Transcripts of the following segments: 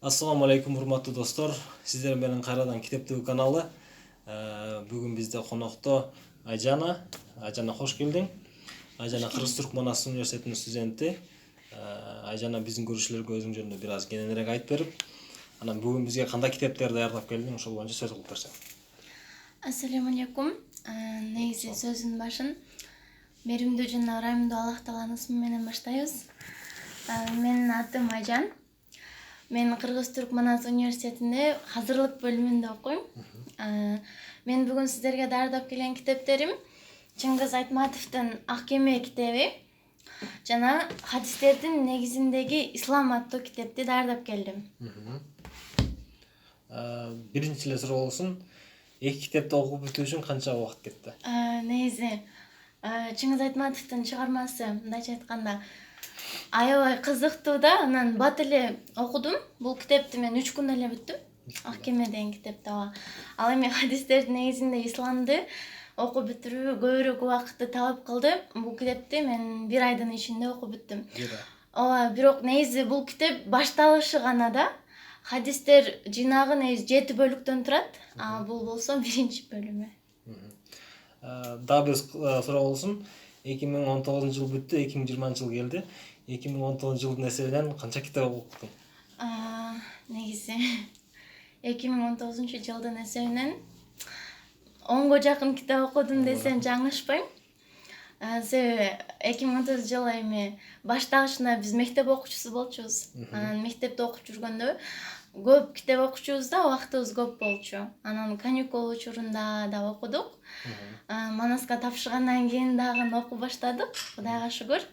Assalamu alaikum урматтуу достор. Сиздер менен кайрадан Китептүү каналы. Бүгүн бизде конокто Айжана. Айжана кош келдиң. Айжана Кыргыз-Түрк Манас университетинин студенти. Айжана биздин көрүүчүлөргө өзүң жөнүндө бир аз кененирээк айтып берип, анан бүгүн бизге кандай китептер даярдап келдиң, ошол боюнча сөз кылып берсең. Ассаламу алейкум. Негизи сөзүн башын меримдүү жана ырайымдуу Аллах Тааланын ысмы менен баштайбыз. Менин атым Айжан. Мен Кыргыз-Түрк Манас университетинде казырлык бөлүмүндө окуйм. Мен бүгүн сиздерге даярдап келген китептерим Чыңгыз Айтматовдун Ак кеме китеби жана Хадистердин негизиндеги ислам аттуу китепти даярдап келдим. Биринчи эле суроо болсун. Эки китепти окуп бүтүү үчүн канча убакыт кетти? Негизи Чыңгыз Айтматовдун чыгармасы, мындайча айтканда, аябай кызыктуу да, анан бат эле окудум. Бул китепти мен 3 күндө эле бүттүм. Ак кеме деген китепти. Ал эми Хадистердин негизинде исламды окуп бүтүрүү көбүрөөк убакытты талап кылды. Бул китепти мен 1 айдын ичинде окуп бүттүм. Бирок негизи бул китеп башталышы гана да. Хадистер жинагы негизи 7 бөлүктөн турат. Бул болсо биринчи бөлүмү. Дагы бир суроо болсун. 2019 жыл бүттү, 2020 жыл келди. 2019 жылдын эсебинен канча китеп окуптуң? Негизи 2019 жылдын эсебинен 10го жакын китеп окудум десем жаңылышпайм. Себеби 2019 жылы эми башталышында биз мектеп окуучусу болчубуз. Анан мектепте окуп жүргөндө көп китеп окучубуз да, убактыбыз көп болчу. Анан каникул учурунда да окудук. Манаска тапшыргандан кийин дагы окуп баштадык. Кудайга шүгүр.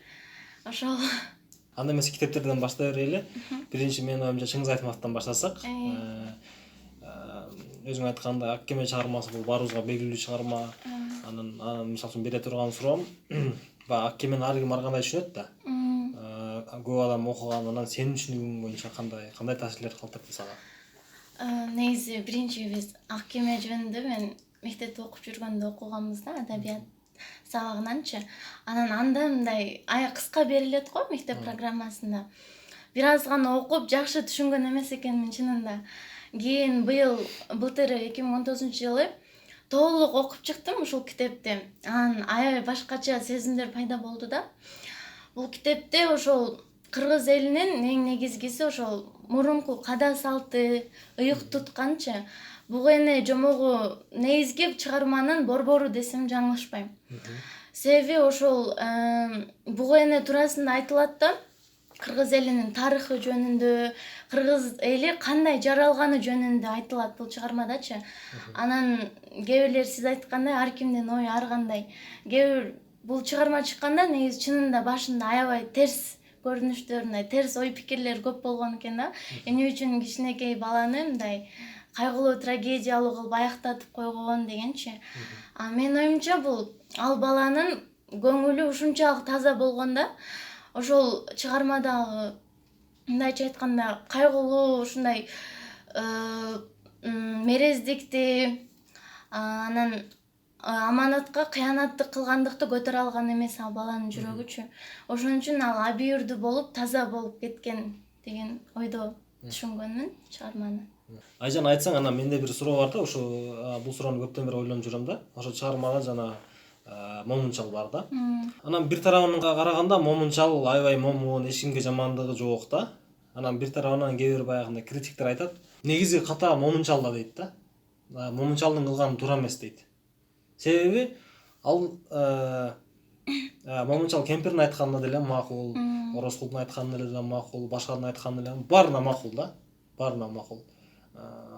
Ошол. Анда эмесе китептерден баштай берели. Биринчи менин оюмча Чыңгыз Айтматовдон баштасак. Өзүң айткандай Ак кеме чыгармасы бул баарыбызга белгилүү чыгарма. Анан мисалы үчүн бере турган суроом, Ак кемени ар ким ар кандай түшүнөт да. Көп адам окуган, анан сенин түшүнүгүң боюнча кандай таасирлер калтырды сага? Негизи биринчи биз Ак кеме жөнүндө мен мектепте окуп жүргөндө окуганбыз да, адабият сабагынанчы. Анан анда мындай кыска берилет го мектеп программасында. Бир аз гана окуп жакшы түшүнгөн эмес экенмин чынында. Кийин былтыр 2019 жылы толук окуп чыктым ушул китепти. Анан аябай башкача сезимдер пайда болду да. Бул китепте ошол кыргыз элинин эң негизгиси ошол мурунку када салты, ыйык тутканчы буга эне жомогу негизги чыгарманын борбору десем жаңылышпайм. Себеби ошол буга эне туурасында айтылат да, кыргыз элинин тарыхы жөнүндө, кыргыз эли кандай жаралганы жөнүндө айтылат бул чыгармадачы. Анан кээ бирлер сиз айткандай ар кимдин ою ар кандай. Бул чыгарма чыкканда негизи чынында башында аябай терс көрүнүштөр, терс ой пикирлер көп болгон экен да. Эмне үчүн кичинекей баланы мындай кайгылуу трагедиялуу кылып аяктатып койгон дегенчи. Менин оюмча бул ал баланын көңүлү ушунчалык таза болгон да. Ошол чыгармадагы мындайча айтканда кайгылуу ушундай мерездикти, анан аманатка кыянаттык кылгандыкты көтөрө алган эмес ал баланын жүрөгүчү. Ошон үчүн ал абийирдүү болуп, таза болуп кеткен деген ойдо түшүнгөнмүн чыгарманы. Айжан, айтсаң, анан менде бир суроо бар да, ошо бул суроону көптөн бери ойлонуп жүрөм да. Ошо чыгармага жана момунчал бар да. Анан бир тарабынан караганда момунчал аябай момун, эч кимге жамандыгы жок да. Анан бир тарабынан кээ бир баягындай критиктер айтат, негизи ката момунчал да дейт да. Момунчалдын кылганы туура эмес дейт. Себеби ал момунчал кемпирдин айтканына деле макул, Орозкулдун айтканына деле макул, башканын айтканына деле баарына макул да. Баарына макул.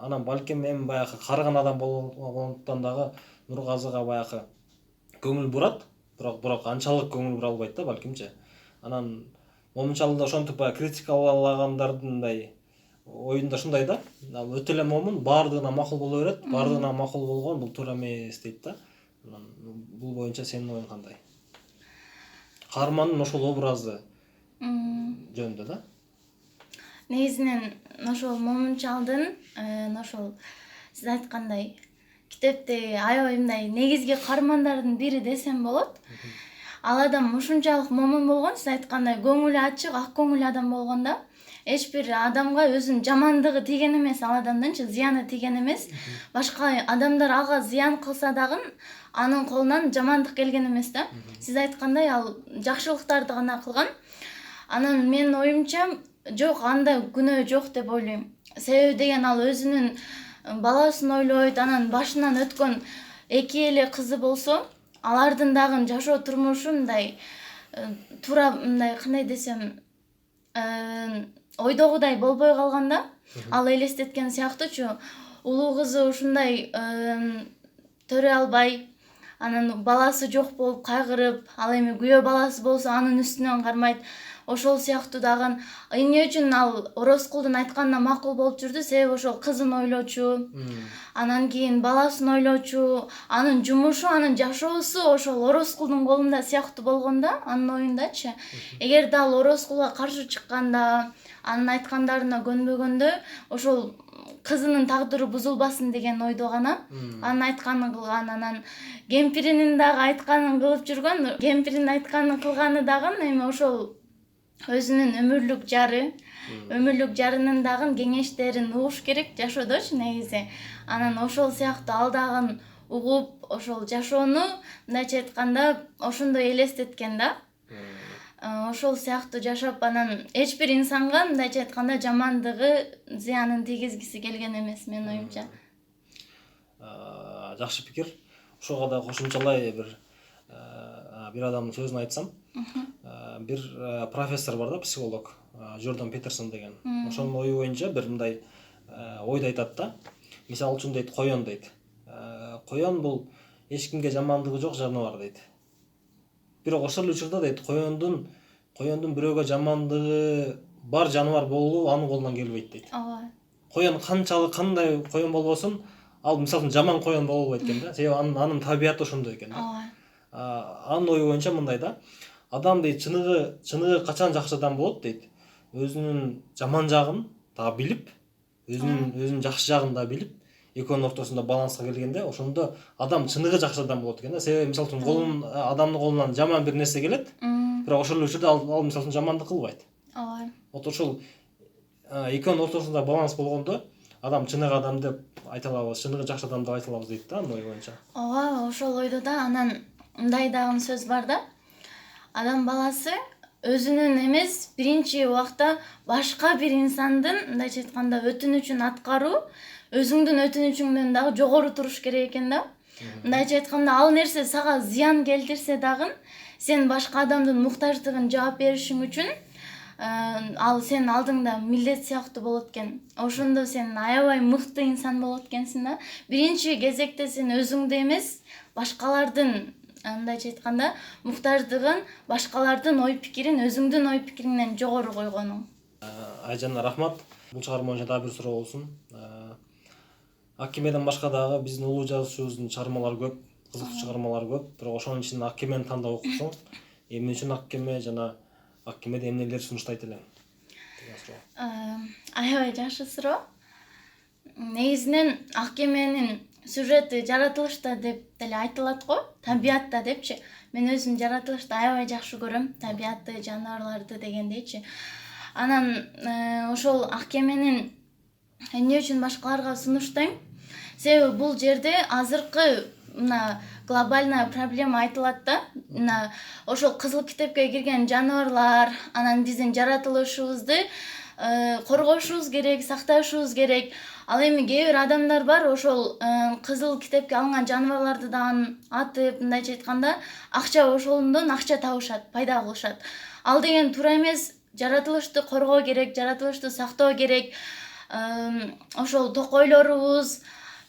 Анан балким эми баягы карыган адам болгондуктан дагы Нургазыга баягы көңүл бурат, бирок анчалык көңүл бура албайт да балкимчи. Анан момунчалды ошентип баягы критикалагандардын мындай оюнда ушундай да. Ал өтө эле момун, баардыгына макул боло берет, баардыгына макул болгон бул туура эмес дейт да. Бул боюнча сенин оюң кандай? Каармандын ошол образы жөнүндө да. Негизинен ошол момунчалдын ошол сиз айткандай китепти аябай мындай негизги каармандардын бири десем болот. ал адам ушунчалык момун болгон, сиз айткандай көңүлү ачык, ак көңүл адам болгондо эч бир адамга өзүнүн жамандыгы тийген эмес, ал адамданчы зыяны тийген эмес. Башка адамдар ага зыян кылса дагы анын колунан жамандык келген эмес да. Сиз айткандай ал жакшылыктарды гана кылган. Анан менин оюмча жок, анда күнөө жок деп ойлойм. Себеби деген ал өзүнүн баласын ойлойт, анан башынан өткөн эки эле кызы болсо, алардын дагы жашоо турмушу мындай туура мындай кандай десем, ойдогудай болбой калганда, ал элестеткен сыяктуучу, улуу кызы ушундай төрө албай, анан баласы жок болуп кайгырып, ал эми күйөө баласы болсо анын үстүнөн кармайт. Ошол сыяктуу дагы эмне үчүн ал Орозкулдун айтканына макул болуп жүрдү? Себеби ошол кызын ойлочу, анан кийин баласын ойлочу, анын жумушу, анын жашоосу ошол Орозкулдун колунда сыяктуу болгондо, анын оюндачы. Эгерде ал Орозкулга каршы чыкканда, анын айткандарына көнбөгөндө, ошол кызынын тагдыры бузулбасын деген ойдо гана анын айтканын кылган. Анан кемпиринин дагы айтканын кылып жүргөн, кемпиринин айтканын кылганы дагы эми ошол өзүнүн өмүрлүк жарынын дагы кеңештерин угуш керек жашоодочу негизи. Анан ошол сыяктуу ал дагы угуп, ошол жашоону мындайча айтканда ошондой элестеткен да. Ошол сыяктуу жашап, анан эч бир инсанга мындайча айтканда жамандыгы, зыянын тийгизгиси келген эмес менин оюмча. Жакшы пикир. Ошого да кошумчалай бир адамдын сөзүн айтсам, бир профессор бар да, психолог, Джордан Петерсон деген. Ошонун ою боюнча бир мындай ойду айтат да. Мисалы үчүн дейт, коён дейт. Коён бул эч кимге жамандыгы жок жаныбар дейт. Бирок ошол учурда дейт, коёндун бирөөгө жамандыгы бар жаныбар болуу анын колунан келбейт дейт. Ооба. Коён кандай коён болбосун, ал мисалы жаман коён боло албайт экен да. Себеби анын табияты ошондой экен да. Ооба. Анын ою боюнча мындай да. Адам дейт, чыныгы качан жакшы адам болот дейт. Өзүнүн жаман жагын да билип, өзүнүн жакшы жагын да билип, экөөнүн ортосунда баланска келгенде, ошондо адам чыныгы жакшы адам болот экен да. Себеби мисалы үчүн адамдын колунан жаман бир нерсе келет, бирок ошол учурда ал мисалы үчүн жамандык кылбайт. Ооба. Вот ошол экөөнүн ортосунда баланс болгондо адам чыныгы адам деп айта алабыз, чыныгы жакшы адам деп айта алабыз дейт да, анын ою боюнча. Ооба, ошол ойдо да анан мындай дагы сөз бар да. Адам баласы өзүнүн эмес, биринчи убакта башка бир инсандын, мындайча айтканда, өтүнүчүн аткаруу, өзүңдүн өтүнүчүңдөн дагы жогору туруш керек экен да. Мындайча айтканда, ал нерсе сага зыян келтирсе дагы, сен башка адамдын муктаждыгын жаап беришиң үчүн ал сенин алдыңда милдет сыяктуу болот экен. Ошондо сен аябай мыкты инсан болот экенсиң да. Биринчи кезекте сен өзүңдү эмес, башкалардын, мындайча айтканда, муктаждыгын, башкалардын ой пикирин өзүңдүн ой пикириңден жогору койгонуң. Айжан, рахмат. Бул чыгарма боюнча дагы бир суроо болсун. Аккемеден башка дагы биздин улуу жазуучубуздун чыгармалары көп, кызыктуу чыгармалары көп. Бирок ошонун ичинен Аккемени тандап окусоң, эмне үчүн Аккеме жана Аккемеде эмнелер сунуштайт элең? Аябай жакшы суроо. Негизинен Аккеменин сюжети жаратылышта деп деле айтылат го, табиятта депчи. Мен өзүм жаратылышты аябай жакшы көрөм, табиятты, жаныбарларды дегендейчи. Анан ошол Аккеменин эмне үчүн башкаларга сунуштайм? Себеби бул жерде азыркы глобальная проблема айтылат да. Ошол кызыл китепке кирген жаныбарлар, анан биздин жаратылышыбызды коргошубуз керек, сакташыбыз керек. Ал эми кээ бир адамдар бар, ошол кызыл китепке алынган жаныбарларды дагы атып, мындайча айтканда, ошондон акча табышат, пайда кылышат. Ал деген туура эмес. Жаратылышты коргоо керек, жаратылышты сактоо керек. Ошол токойлорубуз,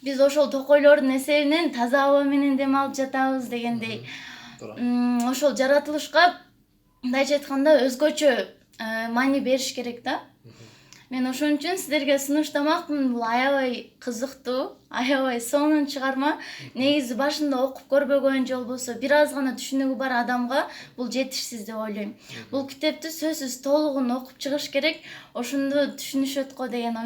биз ошол токойлордун эсебинен таза аба менен дем алып жатабыз дегендей. Ошол жаратылышка мындайча айтканда өзгөчө маани бериш керек да. Мен ошон үчүн сиздерге сунуштамакмын. Бул аябай кызыктуу, аябай сонун чыгарма. Негизи башында окуп көрбөгөн же болбосо бир аз гана түшүнүгү бар адамга бул жетишсиз деп ойлойм. Бул китепти сөзсүз толугун окуп чыгыш керек. Ошондо түшүнүшөт го деген ой.